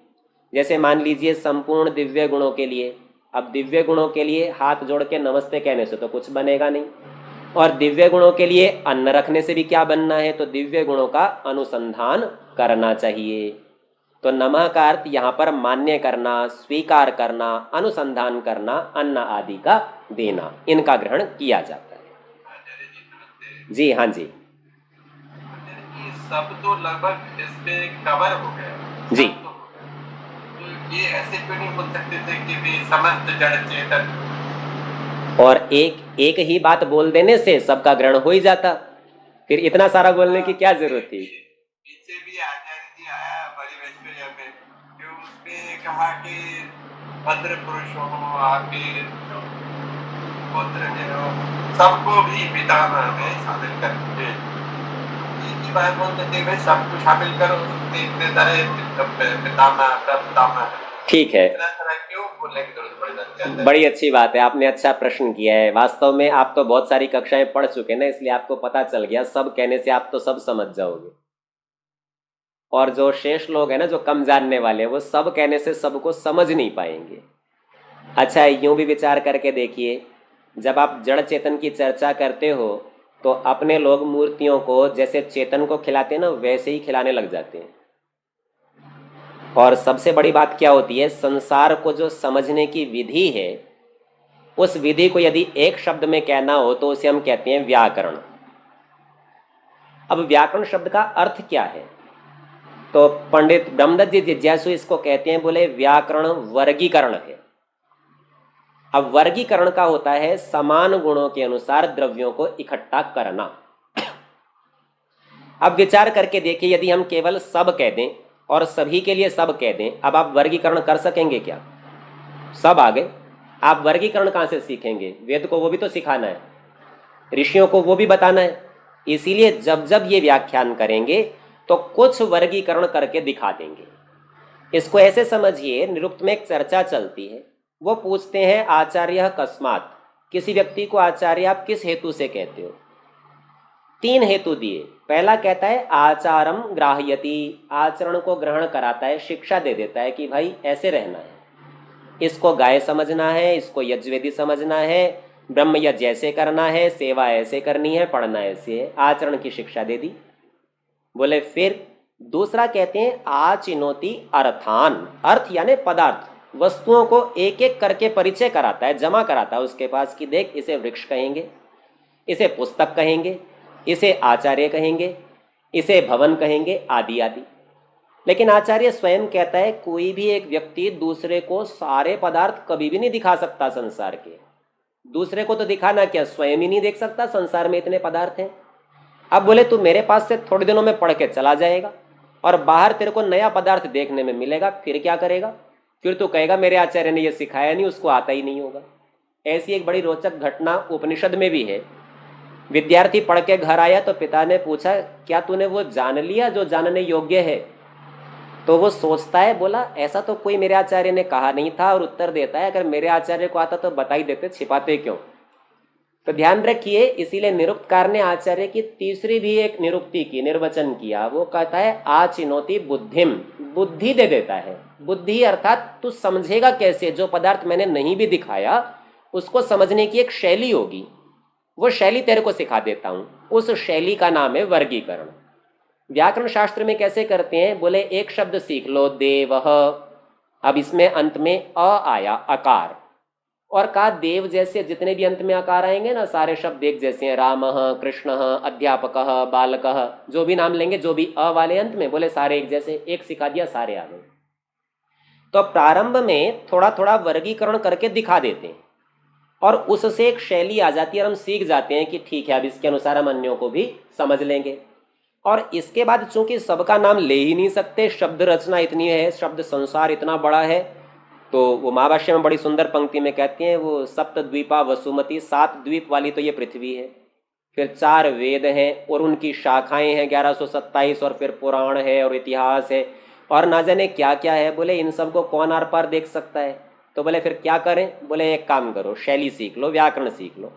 जैसे मान लीजिए संपूर्ण दिव्य गुणों के लिए, अब दिव्य गुणों के लिए हाथ जोड़ के नमस्ते कहने से तो कुछ बनेगा नहीं, और दिव्य गुणों के लिए अन्न रखने से भी क्या बनना है, तो दिव्य गुणों का अनुसंधान करना चाहिए। तो नमः का अर्थ यहाँ पर मान्य करना, स्वीकार करना, अनुसंधान करना, अन्न आदि का देना, इनका ग्रहण किया जाता है। आचार्य जी नमस्ते। जी हाँ जी आचार्य जी सब तो लगभग इस पे कवर हो गया। जी। सब तो हो गया। तो ये ऐसे क्यों नहीं बोल सकते थे कि भी समस्त जड़ चेतन, और एक ही बात बोल देने से सबका ग्रहण हो ही जाता, फिर इतना सारा बोलने की क्या जरूरत थी। पीछे भी आचार्य जी आया बड़ी वैश्वर्य में, जो उसमें कहा कि भद्र पुरुषों आपके पुत्र जो सबको भी पितामह में शामिल करते हैं। एक ही बात बोलते थे भाई सबको शामिल करो, इतने सारे पितामह प्रपितामह, ठीक है, इतना सारा क्यों बोलने की जरूरत पड़ जाती है? बड़ी अच्छी बात है, आपने अच्छा प्रश्न किया है। वास्तव में आप तो बहुत सारी कक्षाएं पढ़ चुके ना, इसलिए आपको पता चल गया। सब कहने से आप तो सब समझ जाओगे, और जो शेष लोग हैं ना, जो कम जानने वाले, वो सब कहने से सबको समझ नहीं पाएंगे। अच्छा, यूं भी विचार करके देखिए, जब आप जड़ चेतन की चर्चा करते हो तो अपने लोग मूर्तियों को जैसे चेतन को खिलाते हैं ना, वैसे ही खिलाने लग जाते हैं। और सबसे बड़ी बात क्या होती है, संसार को जो समझने की विधि है, उस विधि को यदि एक शब्द में कहना हो तो उसे हम कहते हैं व्याकरण। अब व्याकरण शब्द का अर्थ क्या है, तो पंडित ब्रह्मदत्त जी जिज्ञासु इसको कहते हैं, बोले व्याकरण वर्गीकरण है। अब वर्गीकरण का होता है समान गुणों के अनुसार द्रव्यों को इकट्ठा करना। अब विचार करके देखिए, यदि हम केवल सब कह दें और सभी के लिए सब कह दें, अब आप वर्गीकरण कर सकेंगे क्या? सब आ गए, आप वर्गीकरण कहाँ से सीखेंगे? वेद को वो भी तो सिखाना है, ऋषियों को वो भी बताना है। इसीलिए जब जब ये व्याख्यान करेंगे तो कुछ वर्गीकरण करके दिखा देंगे। इसको ऐसे समझिए, निरुक्त में एक चर्चा चलती है, वो पूछते हैं आचार्य कस्मात्, किसी व्यक्ति को आचार्य आप किस हेतु से कहते हो? 3 हेतु दिए। पहला कहता है आचारम ग्राह्यति, आचरण को ग्रहण कराता है, शिक्षा दे देता है कि भाई ऐसे रहना है, इसको गाय समझना है, इसको यज्वेदी समझना है, ब्रह्म यज्ञ ऐसे करना है, सेवा ऐसे करनी है, पढ़ना ऐसे है, आचरण की शिक्षा दे दी। बोले फिर दूसरा कहते हैं आचिनोति अर्थान, अर्थ यानी पदार्थ, वस्तुओं को एक एक करके परिचय कराता है, जमा कराता है उसके पास कि देख इसे वृक्ष कहेंगे, इसे पुस्तक कहेंगे, इसे आचार्य कहेंगे, इसे भवन कहेंगे, आदि आदि। लेकिन आचार्य स्वयं कहता है कोई भी एक व्यक्ति दूसरे को सारे पदार्थ कभी भी नहीं दिखा सकता संसार के। दूसरे को तो दिखाना क्या, स्वयं ही नहीं देख सकता, संसार में इतने पदार्थ हैं। अब बोले तू मेरे पास से थोड़े दिनों में पढ़ के चला जाएगा और बाहर तेरे को नया पदार्थ देखने में मिलेगा, फिर क्या करेगा? फिर तो कहेगा मेरे आचार्य ने ये सिखाया नहीं, उसको आता ही नहीं होगा। ऐसी एक बड़ी रोचक घटना उपनिषद में भी है। विद्यार्थी पढ़ के घर आया तो पिता ने पूछा क्या तूने वो जान लिया जो जानने योग्य है? तो वो सोचता है, बोला ऐसा तो कोई मेरे आचार्य ने कहा नहीं था, और उत्तर देता है अगर मेरे आचार्य को आता तो बता ही देते, छिपाते क्यों? तो ध्यान रखिए, इसीलिए निरुक्तकार ने आचार्य की तीसरी भी एक निरुक्ति की, निर्वचन किया। वो कहता है आचिनोति बुद्धिम, बुद्धि दे देता है। बुद्धि अर्थात तू समझेगा कैसे, जो पदार्थ मैंने नहीं भी दिखाया उसको समझने की एक शैली होगी, वो शैली तेरे को सिखा देता हूं। उस शैली का नाम है वर्गीकरण। व्याकरण शास्त्र में कैसे करते हैं, बोले एक शब्द सीख लो देवः, अब इसमें अंत में अ आया अकार, और कहा देव जैसे जितने भी अंत में आकार आएंगे ना, सारे शब्द एक जैसे हैं, रामः, कृष्णः, अध्यापकः, बालकः, जो भी नाम लेंगे, जो भी अ वाले अंत में, बोले सारे एक जैसे, एक सिखा दिया, सारे आ गए। तो प्रारंभ में थोड़ा थोड़ा वर्गीकरण करके दिखा देते हैं और उससे एक शैली आ जाती है और हम सीख जाते हैं कि ठीक है अब इसके अनुसार हम अन्यों को भी समझ लेंगे। और इसके बाद चूंकि सबका नाम ले ही नहीं सकते, शब्द रचना इतनी है, शब्द संसार इतना बड़ा है, तो वो महाभाष्य में बड़ी सुंदर पंक्ति में कहते हैं, वो सप्त द्वीपा वसुमती, 7 द्वीप वाली तो ये पृथ्वी है, फिर 4 वेद हैं और उनकी शाखाएं हैं 1127, और फिर पुराण है और इतिहास है और ना जाने क्या क्या है। बोले इन सबको कौन आर पार देख सकता है? तो बोले फिर क्या करें? बोले एक काम करो, शैली सीख लो, व्याकरण सीख लो,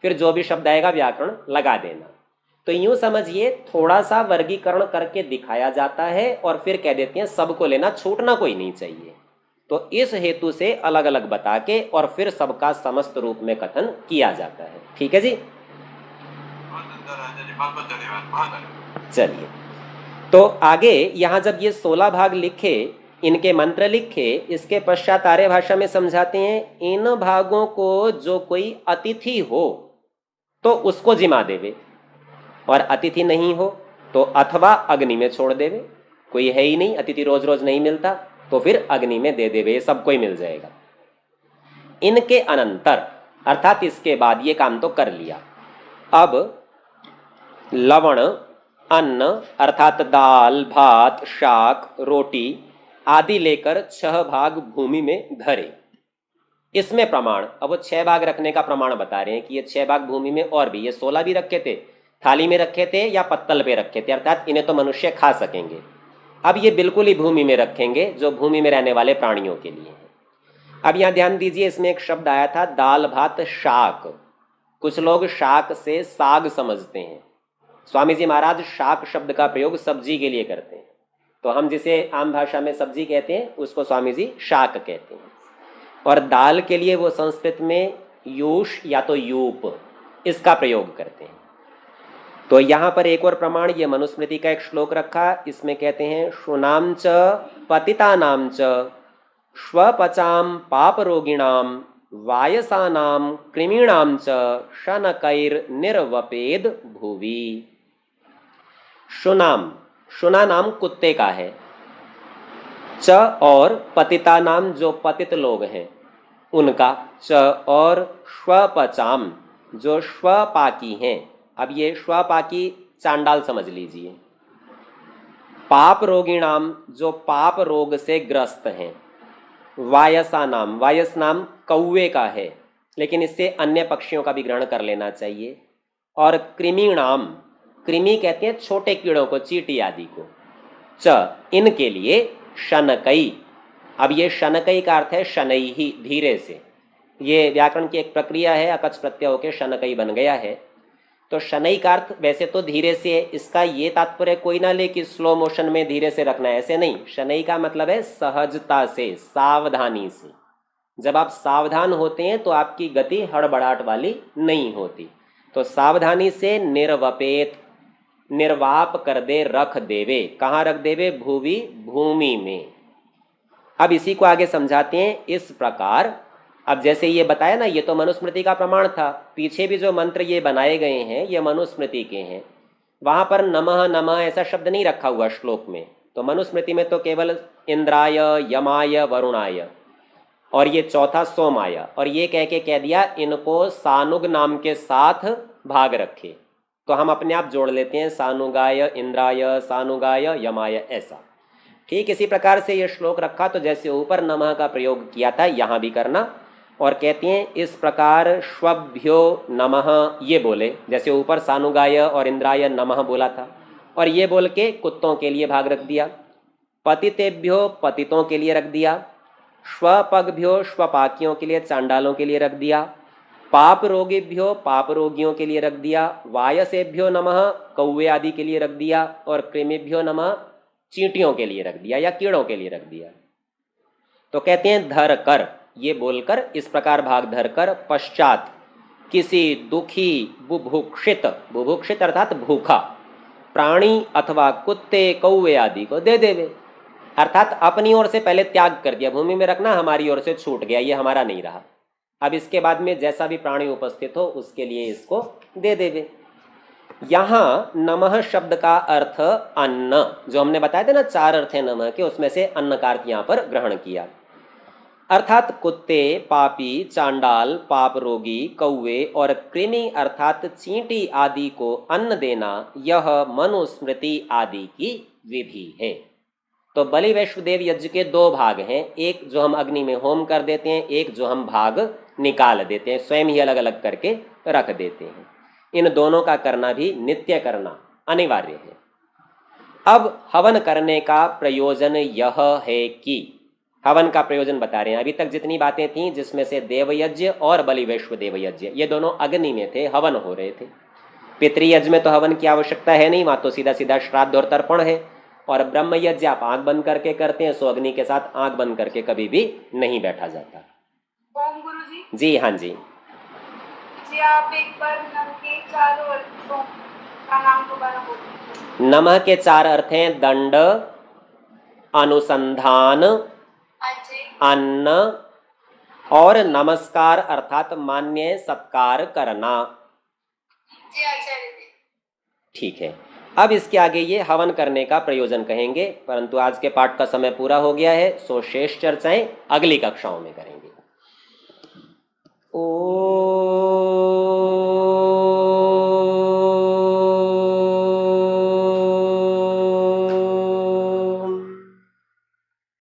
फिर जो भी शब्द आएगा व्याकरण लगा देना। तो यूं समझिए, थोड़ा सा वर्गीकरण करके दिखाया जाता है और फिर कह देते हैं सबको लेना, छूटना कोई नहीं चाहिए। तो इस हेतु से अलग अलग बता के और फिर सबका समस्त रूप में कथन किया जाता है। ठीक है जी, बहुत बहुत धन्यवाद, बहुत धन्यवाद। चलिए तो आगे यहाँ जब ये 16 भाग लिखे, इनके मंत्र लिखे, इसके पश्चात आर्य भाषा में समझाते हैं, इन भागों को जो कोई अतिथि हो तो उसको जिमा देवे, और अतिथि नहीं हो तो अथवा अग्नि में छोड़ देवे। कोई है ही नहीं, अतिथि रोज रोज नहीं मिलता, तो फिर अग्नि में दे देवे, सबको ही मिल जाएगा। इनके अनंतर अर्थात इसके बाद ये काम तो कर लिया, अब लवण, अन्न अर्थात दाल, भात, शाक, रोटी आदि लेकर 6 भाग भूमि में धरे। इसमें प्रमाण, अब वो 6 भाग रखने का प्रमाण बता रहे हैं कि ये 6 भाग भूमि में, और भी ये 16 भी रखे थे, थाली में रखे थे या पत्तल पे रखे थे, अर्थात इन्हें तो मनुष्य खा सकेंगे। अब ये बिल्कुल ही भूमि में रखेंगे, जो भूमि में रहने वाले प्राणियों के लिए है। अब यहाँ ध्यान दीजिए, इसमें एक शब्द आया था दाल भात शाक। कुछ लोग शाक से साग समझते हैं। स्वामी जी महाराज शाक शब्द का प्रयोग सब्जी के लिए करते हैं, तो हम जिसे आम भाषा में सब्जी कहते हैं उसको स्वामी जी शाक कहते हैं। और दाल के लिए वो संस्कृत में यूष या तो यूप इसका प्रयोग करते हैं। तो यहाँ पर एक और प्रमाण, ये मनुस्मृति का एक श्लोक रखा, इसमें कहते हैं शुनाम च पतितानाम च श्वपचाम पाप रोगिणाम वायसानाम कृमीणाम च शनकैर निर्वपेद भुवि। शुनाम, शुना नाम कुत्ते का है, च और पतिता नाम जो पतित लोग हैं उनका, च और श्वपचाम जो श्वपाकी हैं। अब ये श्वपाकी चांडाल समझ लीजिए। पाप रोगिणाम जो पाप रोग से ग्रस्त हैं। वायसा नाम, वायस नाम कौवे का है, लेकिन इससे अन्य पक्षियों का भी ग्रहण कर लेना चाहिए। और कृमीणाम, कृमि कहते हैं छोटे कीड़ों को, चींटी आदि को। च इनके लिए शनकई। अब ये शनकई का अर्थ है शनई ही, धीरे से। ये व्याकरण की एक प्रक्रिया है, अकच प्रत्यय होकर शनकई बन गया है। तो शनई का अर्थ वैसे तो धीरे से है, इसका ये तात्पर्य कोई ना ले कि स्लो मोशन में धीरे से रखना है, ऐसे नहीं। शनई का मतलब है सहजता से, सावधानी से। जब आप सावधान होते हैं तो आपकी गति हड़बड़ाहट वाली नहीं होती। तो सावधानी से निर्वपेत, निर्वाप कर दे, रख देवे। कहाँ रख देवे? भूवि, भूमि में। अब इसी को आगे समझाते हैं इस प्रकार। अब जैसे ये बताया ना, ये तो मनुस्मृति का प्रमाण था। पीछे भी जो मंत्र ये बनाए गए हैं ये मनुस्मृति के हैं। वहाँ पर नमः नमः ऐसा शब्द नहीं रखा हुआ श्लोक में। तो मनुस्मृति में तो केवल इंद्राय, यमाय, वरुणाय, और ये चौथा सोमाय, और ये कह के कह दिया इनको सानुग नाम के साथ भाग रखे। तो हम अपने आप जोड़ लेते हैं सानुगाय इंद्राय, सानुगाय यमाय, ऐसा। ठीक इसी प्रकार से ये श्लोक रखा, तो जैसे ऊपर नमः का प्रयोग किया था यहाँ भी करना। और कहते हैं इस प्रकार श्वभ्यो नमः ये बोले, जैसे ऊपर सानुगाय और इंद्राय नमः बोला था, और ये बोल के कुत्तों के लिए भाग रख दिया। पतितेभ्यो पतितों के लिए रख दिया। श्वपगभ्यो श्वपाकियों के लिए, चांडालों के लिए रख दिया। पाप रोगीभ्यो पाप रोगियों के लिए रख दिया। वायसेभ्यो नमः कौवे आदि के लिए रख दिया। और कृमिभ्यो नमः चींटियों के लिए रख दिया या कीड़ों के लिए रख दिया। तो कहते हैं धर कर, ये बोलकर इस प्रकार भाग धर कर पश्चात किसी दुखी बुभुक्षित, बुभुक्षित अर्थात भूखा प्राणी अथवा कुत्ते कौवे आदि को दे देवे। अर्थात अपनी ओर से पहले त्याग कर दिया, भूमि में रखना हमारी ओर से छूट गया, ये हमारा नहीं रहा। अब इसके बाद में जैसा भी प्राणी उपस्थित हो उसके लिए इसको दे देवे। यहाँ नमः शब्द का अर्थ अन्न, जो हमने बताया था ना 4 अर्थ है नमः के, उसमें से अन्न का अर्थ यहाँ पर ग्रहण किया। अर्थात कुत्ते, पापी, चांडाल, पाप रोगी, कौवे और कृमि अर्थात चींटी आदि को अन्न देना यह मनुस्मृति आदि की विधि है। तो बलि वैश्वदेव यज्ञ के दो भाग हैं, एक जो हम अग्नि में होम कर देते हैं, एक जो हम भाग निकाल देते हैं, स्वयं ही अलग अलग करके रख देते हैं। इन दोनों का करना भी नित्य करना अनिवार्य है। अब हवन करने का प्रयोजन यह है कि हवन का प्रयोजन बता रहे हैं। अभी तक जितनी बातें थीं जिसमें से देवयज्ञ और बलि वैश्वदेव यज्ञ ये दोनों अग्नि में थे, हवन हो रहे थे। पितृयज्ञ में तो हवन की आवश्यकता है नहीं, वहां तो सीधा सीधा श्राद्ध और तर्पण है। और ब्रह्म यज्ञ आप आंख बंद करके करते हैं, सो अग्नि के साथ आंख बंद करके कभी भी नहीं बैठा जाता। ओम गुरुजी। जी हाँ जी जी आप एक बार नम के चारों अर्थों का नाम दोबारा बोल दीजिए। नमः के चार अर्थ हैं दंड, अनुसंधान, अजय, अन्न और नमस्कार अर्थात मान्य सत्कार करना। जी आचार्य जी। ठीक है, अब इसके आगे ये हवन करने का प्रयोजन कहेंगे, परंतु आज के पाठ का समय पूरा हो गया है, सो शेष चर्चाएं अगली कक्षाओं में करेंगे। ओ